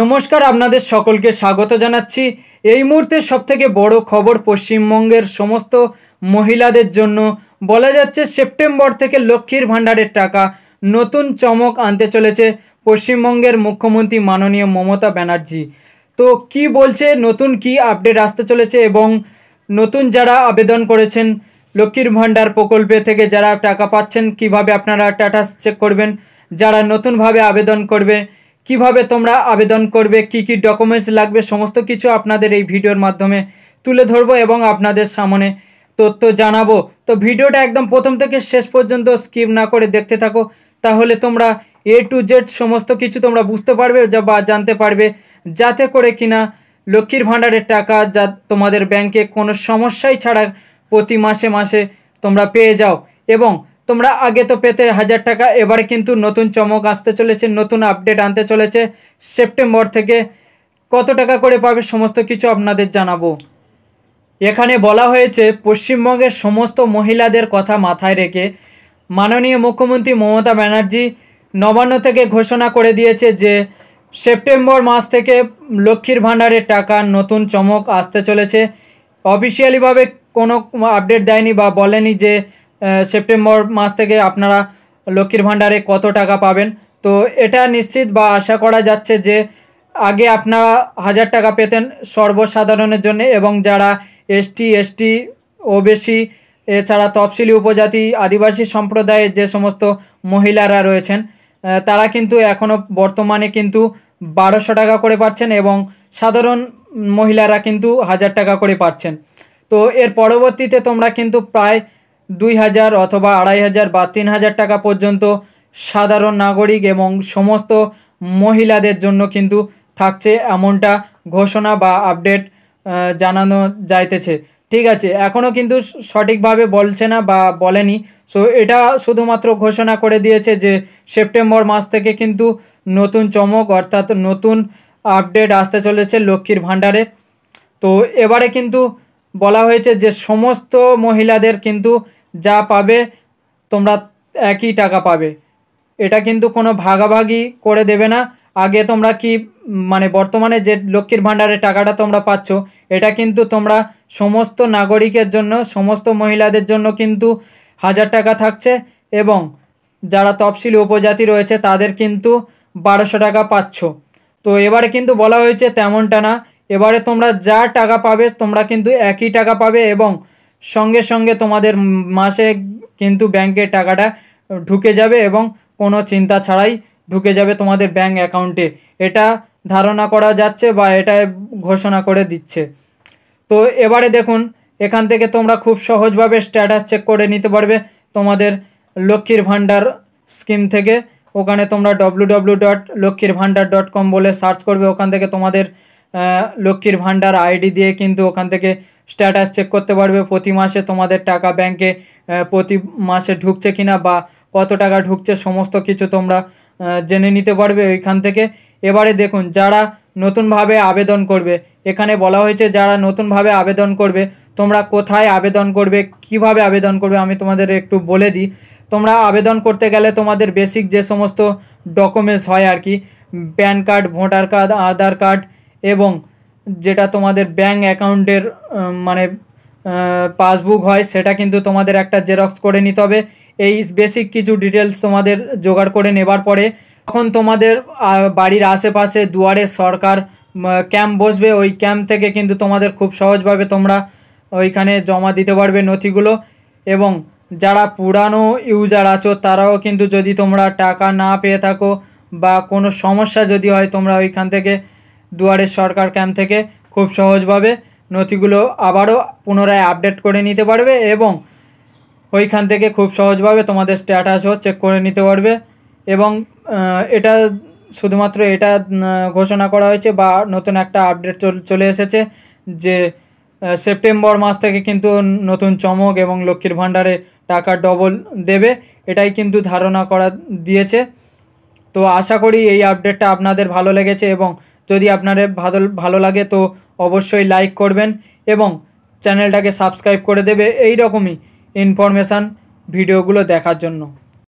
নমস্কার, আপনাদের সকলকে স্বাগত জানাচ্ছি। এই মুহূর্তে সবথেকে বড় খবর পশ্চিমবঙ্গের সমস্ত মহিলাদের জন্য বলা যাচ্ছে সেপ্টেম্বর থেকে লক্ষ্মীর ভাণ্ডারের টাকা নতুন চমক আনতে চলেছে পশ্চিমবঙ্গের মুখ্যমন্ত্রী মাননীয় মমতা ব্যানার্জি। তো কি বলছে, নতুন কি আপডেট আসতে চলেছে এবং নতুন যারা আবেদন করেছেন লক্ষ্মীর ভাণ্ডার প্রকল্পে থেকে যারা টাকা পাচ্ছেন কিভাবে আপনারা স্ট্যাটাস চেক করবেন, যারা নতুনভাবে আবেদন করবে কিভাবে তোমরা আবেদন করবে, কি কি ডকুমেন্টস লাগবে, সমস্ত কিছু আপনাদের এই ভিডিওর মাধ্যমে তুলে ধরবো এবং আপনাদের সামনে তথ্য জানাবো। তো ভিডিওটা একদম প্রথম থেকে শেষ পর্যন্ত স্কিপ না করে দেখতে থাকো, তাহলে তোমরা A to Z সমস্ত কিছু তোমরা বুঝতে পারবে বা জানতে পারবে, যাতে করে কিনা লক্ষ্মীর ভাণ্ডারের টাকা যা তোমাদের ব্যাংকে কোনো সমস্যাই ছাড়া প্রতি মাসে মাসে তোমরা পেয়ে যাও। এবং তোমরা আগে তো পেতে 1000 টাকা, এবারে কিন্তু নতুন চমক আসতে চলেছে, নতুন আপডেট আনতে চলেছে। সেপ্টেম্বর থেকে কত টাকা করে পাবে সমস্ত কিছু আপনাদের জানাবো। এখানে বলা হয়েছে পশ্চিমবঙ্গের সমস্ত মহিলাদের কথা মাথায় রেখে মাননীয় মুখ্যমন্ত্রী মমতা ব্যানার্জি নবান্ন থেকে ঘোষণা করে দিয়েছে যে সেপ্টেম্বর মাস থেকে লক্ষ্মীর ভাণ্ডারের টাকা নতুন চমক আসতে চলেছে। অফিসিয়ালিভাবে কোনো আপডেট দেয়নি বা বলেনি যে সেপ্টেম্বর মাস থেকে আপনারা লক্ষ্মীর ভাণ্ডারে কত টাকা পাবেন। তো এটা নিশ্চিত বা আশা করা যাচ্ছে যে আগে আপনারা 1000 টাকা পেতেন সর্বসাধারণের জন্য, এবং যারা এসটি ওবিসি এছাড়া তফসিলি উপজাতি আদিবাসী সম্প্রদায়ের যে সমস্ত মহিলারা রয়েছেন তারা কিন্তু এখনও বর্তমানে কিন্তু 1200 টাকা করে পাচ্ছেন এবং সাধারণ মহিলারা কিন্তু 1000 টাকা করে পাচ্ছেন। তো এর পরবর্তীতে তোমরা কিন্তু প্রায় 2000 অথবা 2500 বা 3000 টাকা পর্যন্ত সাধারণ নাগরিক এবং সমস্ত মহিলাদের জন্য কিন্তু থাকছে, এমনটা ঘোষণা বা আপডেট জানানো যাইতেছে। ঠিক আছে, এখনও কিন্তু সঠিকভাবে বলছে না বা বলেনি। সো এটা শুধুমাত্র ঘোষণা করে দিয়েছে যে সেপ্টেম্বর মাস থেকে কিন্তু নতুন চমক অর্থাৎ নতুন আপডেট আসতে চলেছে লক্ষ্মীর ভাণ্ডারে। তো এবারে কিন্তু বলা হয়েছে যে সমস্ত মহিলাদের কিন্তু যা পাবে তোমরা একই টাকা পাবে, এটা কিন্তু কোনো ভাগাভাগি করে দেবে না। আগে তোমরা কি মানে বর্তমানে যে লক্ষ্মীর ভাণ্ডারের টাকাটা তোমরা পাচ্ছ এটা কিন্তু তোমরা সমস্ত নাগরিকের জন্য, সমস্ত মহিলাদের জন্য কিন্তু 1000 টাকা থাকছে, এবং যারা তফসিলি উপজাতি রয়েছে তাদের কিন্তু 1200 টাকা পাচ্ছ। তো এবারে কিন্তু বলা হয়েছে তেমনটা না, এবারে তোমরা যা টাকা পাবে তোমরা কিন্তু একই টাকা পাবে এবং সঙ্গে সঙ্গে তোমাদের মাসে কিন্তু ব্যাংকে টাকাটা ঢুকে যাবে এবং কোনো চিন্তা ছাড়াই ঢুকে যাবে তোমাদের ব্যাংক অ্যাকাউন্টে। এটা ধারণা করা যাচ্ছে বা এটা ঘোষণা করে দিচ্ছে। তো এবারে দেখুন, এখান থেকে তোমরা খুব সহজভাবে স্ট্যাটাস চেক করে নিতে পারবে তোমাদের লক্ষ্মীর ভাণ্ডার স্কিম থেকে। ওখানে তোমরা www.লক্ষ্মীরভাণ্ডার.com বলে সার্চ করবে, ওখান থেকে তোমাদের লক্ষ্মীর ভাণ্ডার আইডি দিয়ে কিন্তু ওখান থেকে স্ট্যাটাস চেক করতে পারবে প্রতি মাসে তোমাদের টাকা ব্যাংকে প্রতি মাসে ঢুকছে কিনা বা কত টাকা ঢুকছে সমস্ত কিছু তোমরা জেনে নিতে পারবে ওইখান থেকে। এবারে দেখুন, যারা নতুনভাবে আবেদন করবে, এখানে বলা হয়েছে যারা নতুনভাবে আবেদন করবে তোমরা কোথায় আবেদন করবে, কিভাবে আবেদন করবে আমি তোমাদের একটু বলে দিই। তোমরা আবেদন করতে গেলে তোমাদের বেসিক যে সমস্ত ডকুমেন্টস হয় আর কি, প্যান কার্ড, ভোটার কার্ড, আধার কার্ড এবং যেটা তোমাদের ব্যাংক অ্যাকাউন্টের মানে পাসবুক হয় সেটা কিন্তু তোমাদের একটা জেরক্স করে নিতে হবে। এই বেসিক কিছু ডিটেলস তোমাদের জোগাড় করে নেবার পরে তখন তোমাদের বাড়ির আশেপাশে দুয়ারে সরকার ক্যাম্প বসবে, ওই ক্যাম্প থেকে কিন্তু তোমাদের খুব সহজভাবে তোমরা ওইখানে জমা দিতে পারবে নথিগুলো। এবং যারা পুরানো ইউজার আছো তারাও কিন্তু যদি তোমরা টাকা না পেয়ে থাকো বা কোনো সমস্যা যদি হয় তোমরা ওইখান থেকে দুয়ারে সরকার ক্যাম্প থেকে খুব সহজভাবে নথিগুলো আবারও পুনরায় আপডেট করে নিতে পারবে এবং ওইখান থেকে খুব সহজভাবে তোমাদের স্ট্যাটাসও চেক করে নিতে পারবে। এবং এটা শুধুমাত্র এটা ঘোষণা করা হয়েছে বা নতুন একটা আপডেট চলে এসেছে যে সেপ্টেম্বর মাস থেকে কিন্তু নতুন চমক এবং লক্ষ্মীর ভাণ্ডারে টাকা ডবল দেবে, এটাই কিন্তু ধারণা করা দিয়েছে। তো আশা করি এই আপডেটটা আপনাদের ভালো লেগেছে এবং যদি আপনাদের ভালো লাগে তো অবশ্যই লাইক করবেন এবং চ্যানেলটাকে সাবস্ক্রাইব করে দেবে এই রকমই ইনফরমেশান ভিডিওগুলো দেখার জন্য।